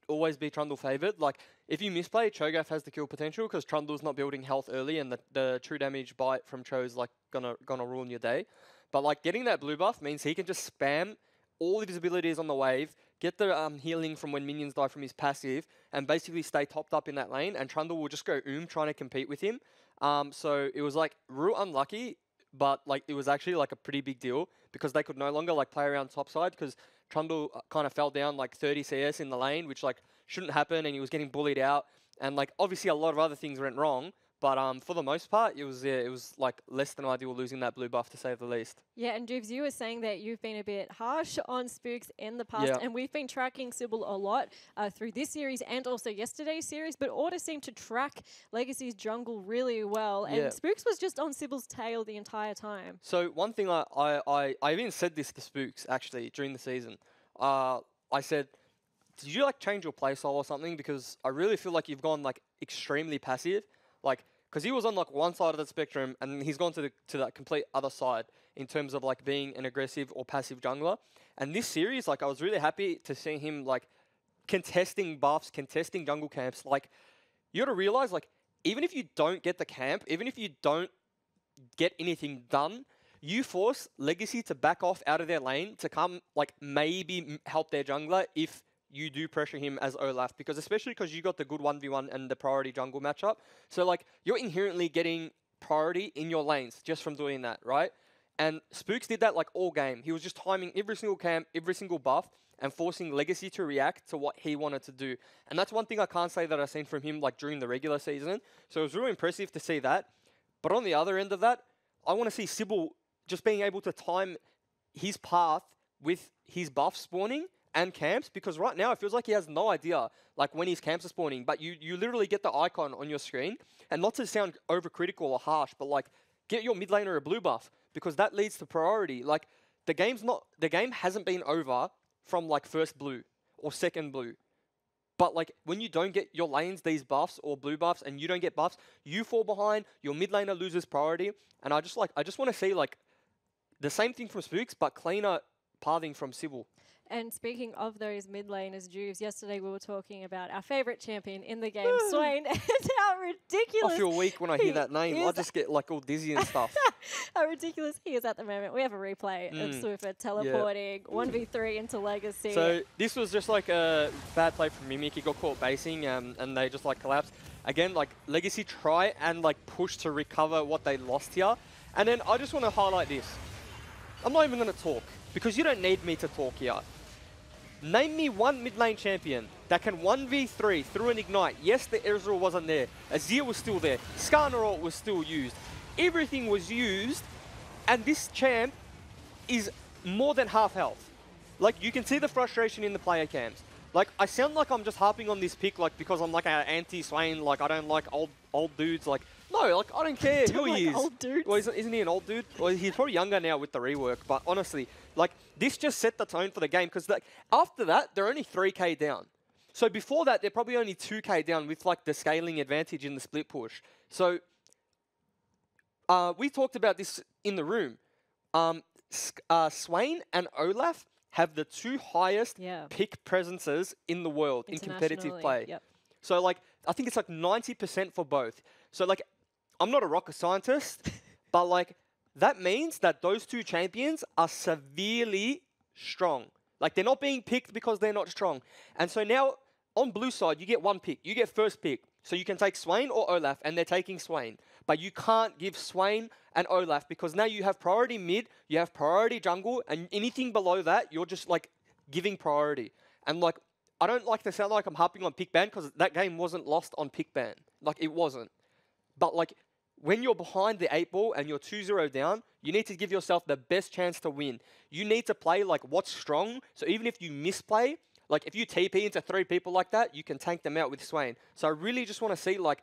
always be Trundle favored. Like, if you misplay, Cho'Gath has the kill potential because Trundle's not building health early, and the true damage bite from Cho is like gonna ruin your day. But like getting that blue buff means he can just spam all of his abilities on the wave, get the healing from when minions die from his passive, and basically stay topped up in that lane. And Trundle will just go trying to compete with him. So it was like real unlucky, but like it was actually like a pretty big deal because they could no longer like play around topside because Trundle kind of fell down like 30 CS in the lane, which like shouldn't happen, and he was getting bullied out. And like obviously a lot of other things went wrong, but for the most part, it was like less than ideal losing that blue buff, to say the least. Yeah, and Juves, you were saying that you've been a bit harsh on Spooks in the past, and we've been tracking Sybil a lot through this series and also yesterday's series, but Order seemed to track Legacy's jungle really well, and Spooks was just on Sybil's tail the entire time. So one thing I even said this to Spooks, actually, during the season. I said, did you like change your playstyle or something? Because I really feel like you've gone like extremely passive. Like, because he was on like one side of the spectrum and he's gone to that complete other side in terms of like being an aggressive or passive jungler. And this series, like I was really happy to see him like contesting buffs, contesting jungle camps. Like, you got to realize, like, even if you don't get the camp, even if you don't get anything done, you force Legacy to back off out of their lane to come like maybe help their jungler if you do pressure him as Olaf, because especially because you got the good 1v1 and the priority jungle matchup. So like you're inherently getting priority in your lanes just from doing that, right? And Spooks did that like all game. He was just timing every single camp, every single buff, and forcing Legacy to react to what he wanted to do. And that's one thing I can't say that I've seen from him like during the regular season. So it was really impressive to see that. But on the other end of that, I want to see Sybil just being able to time his path with his buff spawning and camps, because right now it feels like he has no idea like when his camps are spawning, but you literally get the icon on your screen, and not to sound overcritical or harsh, but like get your mid laner a blue buff because that leads to priority. Like the game hasn't been over from like first blue or second blue. But like when you don't get your lanes these buffs or blue buffs and you don't get buffs, you fall behind, your mid laner loses priority, and I just want to see like the same thing from Spooks but cleaner pathing from Sybil. And speaking of those mid laners, Juves, yesterday we were talking about our favourite champion in the game, Swain, and how ridiculous. I feel weak when I hear that name. I just get like all dizzy and stuff. How ridiculous he is at the moment. We have a replay of Swiffer teleporting 1v3 into Legacy. So this was just like a bad play from Mimic. He got caught basing and they just like collapsed. Again, like Legacy try and like push to recover what they lost here. And then I just want to highlight this. I'm not even going to talk because you don't need me to talk here. Name me one mid lane champion that can 1v3 through an Ignite. Yes, the Ezreal wasn't there. Azir was still there. Skarner was still used. Everything was used, and this champ is more than half health. Like, you can see the frustration in the player camps. Like, I sound like I'm just harping on this pick, like, because I'm like an anti-Swain, like, I don't like old dudes, like, no, like, I don't care who he is. Old dudes? Well, isn't he an old dude? Well, he's probably younger now with the rework, but honestly, like, this just set the tone for the game, because like, after that, they're only 3k down. So before that, they're probably only 2k down with, like, the scaling advantage in the split push. So, we talked about this in the room. Swain and Olaf have the 2 highest pick presences in the world in competitive play. Yep. So, like, I think it's like 90% for both. So, like, I'm not a rocket scientist, but, like, that means that those 2 champions are severely strong. Like, they're not being picked because they're not strong. And so now, on blue side, you get one pick. You get first pick. So you can take Swain or Olaf, and they're taking Swain. But you can't give Swain and Olaf because now you have priority mid, you have priority jungle, and anything below that, you're just, like, giving priority. And, like, I don't like to sound like I'm harping on pick ban because that game wasn't lost on pick ban. Like, it wasn't. But, like, when you're behind the 8 ball and you're 2-0 down, you need to give yourself the best chance to win. You need to play, like, what's strong. So even if you misplay, like, if you TP into 3 people like that, you can tank them out with Swain. So I really just want to see, like,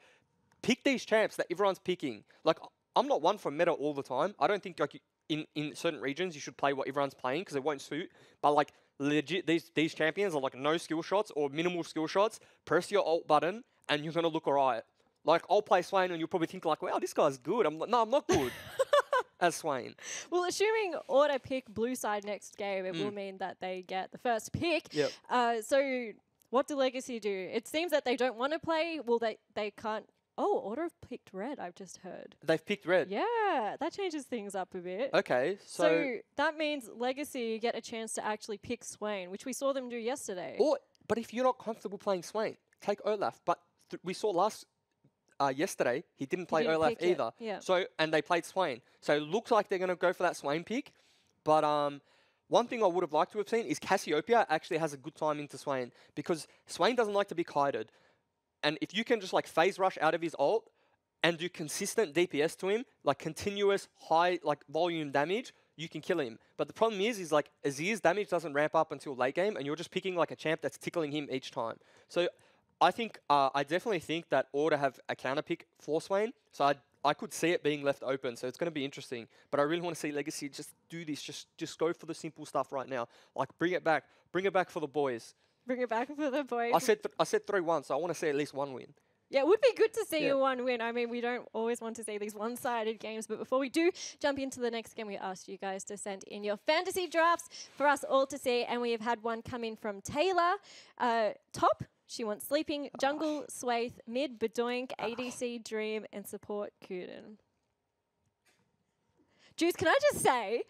pick these champs that everyone's picking. Like, I'm not one for meta all the time. I don't think, like, in certain regions you should play what everyone's playing because it won't suit. But, like, legit, these champions are, like, no skill shots or minimal skill shots. Press your alt button and you're going to look all right. Like, I'll play Swain and you'll probably think, like, wow, this guy's good. I'm like, no, I'm not good as Swain. Well, assuming Order pick blue side next game, it will mean that they get the first pick. Yep. So what do Legacy do? It seems that they don't want to play. Well, they can't. Oh, Order have picked red, I've just heard. They've picked red? Yeah, that changes things up a bit. Okay, so that means Legacy get a chance to actually pick Swain, which we saw them do yesterday. But if you're not comfortable playing Swain, take Olaf. But we saw yesterday, he didn't play Olaf either. Yeah. So, and they played Swain. So it looks like they're going to go for that Swain pick. But one thing I would have liked to have seen is Cassiopeia actually has a good time into Swain because Swain doesn't like to be kited. And if you can just, like, phase rush out of his ult and do consistent DPS to him, like continuous high, like, volume damage, you can kill him. But the problem is like, Azir's damage doesn't ramp up until late game and you're just picking, like, a champ that's tickling him each time. So I think, I definitely think that Order have a counter pick for Swain. So I could see it being left open. So it's going to be interesting. But I really want to see Legacy just do this. Just go for the simple stuff right now. Like, bring it back. Bring it back for the boys. Bring it back for the boys. I said 3-1, so I want to see at least one win. Yeah, it would be good to see a one win. I mean, we don't always want to see these one-sided games, but before we do jump into the next game, we asked you guys to send in your fantasy drafts for us all to see, and we have had one come in from Taylor. Top, she wants Sleeping, Jungle, Swaith, Mid, Badoink, ADC, Dream, and Support, Kuden. Juice, can I just say,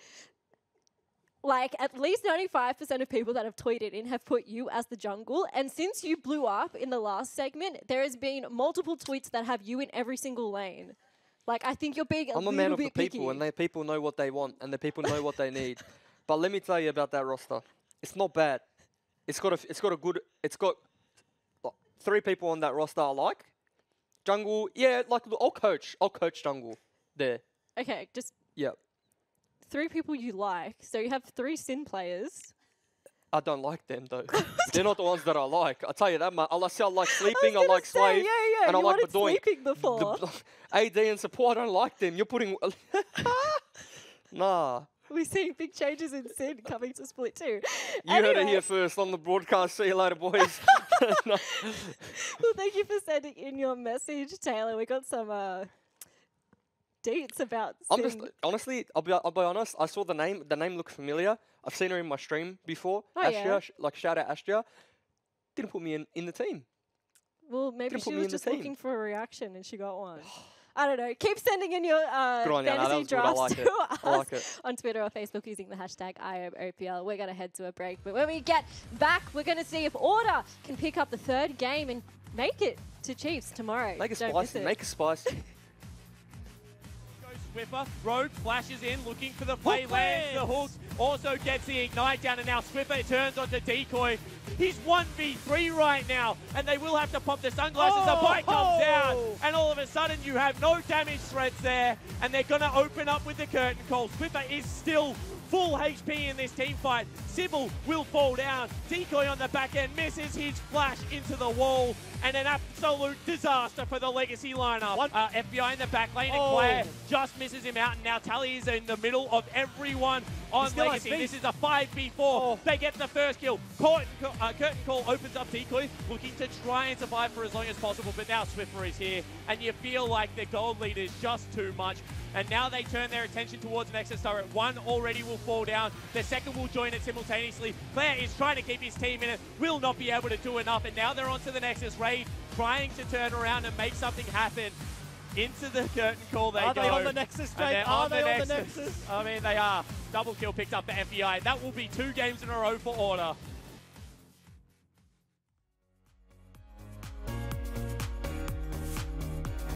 like, at least 95% of people that have tweeted in have put you as the jungle. And since you blew up in the last segment, there has been multiple tweets that have you in every single lane. Like, I think you're being a little bit picky. I'm a man of the people, and the people know what they want, and the people know what they need. But let me tell you about that roster. It's not bad. It's got 3 people on that roster I like. Jungle, yeah, like, I'll coach jungle there. Okay, just... Yep. 3 people you like, so you have 3 Sin players. I don't like them though. They're not the ones that I like. I'll tell you that much. I like Sleeping, I like Slave, and I like Badoink. Sleeping before. AD and Support, I don't like them. You're putting... Nah. We're seeing big changes in Sin coming to Split 2. You heard it here first on the broadcast. See you later, boys. Well, thank you for sending in your message, Taylor. We got some... deets about Sin. Honestly, I'll be honest. I saw the name. The name looked familiar. I've seen her in my stream before. Oh, Astia, like, shout out Astia. Didn't put me in the team. Well, maybe she was just looking for a reaction and she got one. I don't know. Keep sending in your fantasy drafts to us on Twitter or Facebook using the hashtag IamOPL. We're going to head to a break. But when we get back, we're going to see if Order can pick up the 3rd game and make it to Chiefs tomorrow. Make it spicy. Make it spicy. Swiffer, Rogue flashes in, looking for the play, lands the hook, also gets the ignite down, and now Swiffer turns onto Decoy. He's 1v3 right now, and they will have to pop the sunglasses. The bike comes out, and all of a sudden you have no damage threats there, and they're going to open up with the curtain call. Swiffer is still full HP in this team fight. Sybil will fall down. Decoy on the back end misses his flash into the wall, and an absolute disaster for the Legacy lineup. FBI in the back lane, and Claire just misses him out, and now Tally is in the middle of everyone on Legacy. This is a 5v4. They get the first kill. Curtain call opens up Decoy, looking to try and survive for as long as possible, but now Swiffer is here, and you feel like the gold lead is just too much. And now they turn their attention towards Nexus turret. 1 already will fall down. The 2nd will join it simultaneously. Claire is trying to keep his team in it, will not be able to do enough. And now they're onto the Nexus. Raid trying to turn around and make something happen. Into the curtain call they Are go. they on the Nexus, And Jake? they're Are they on the Nexus? I mean, they are. Double kill picked up for FBI. That will be 2 games in a row for Order.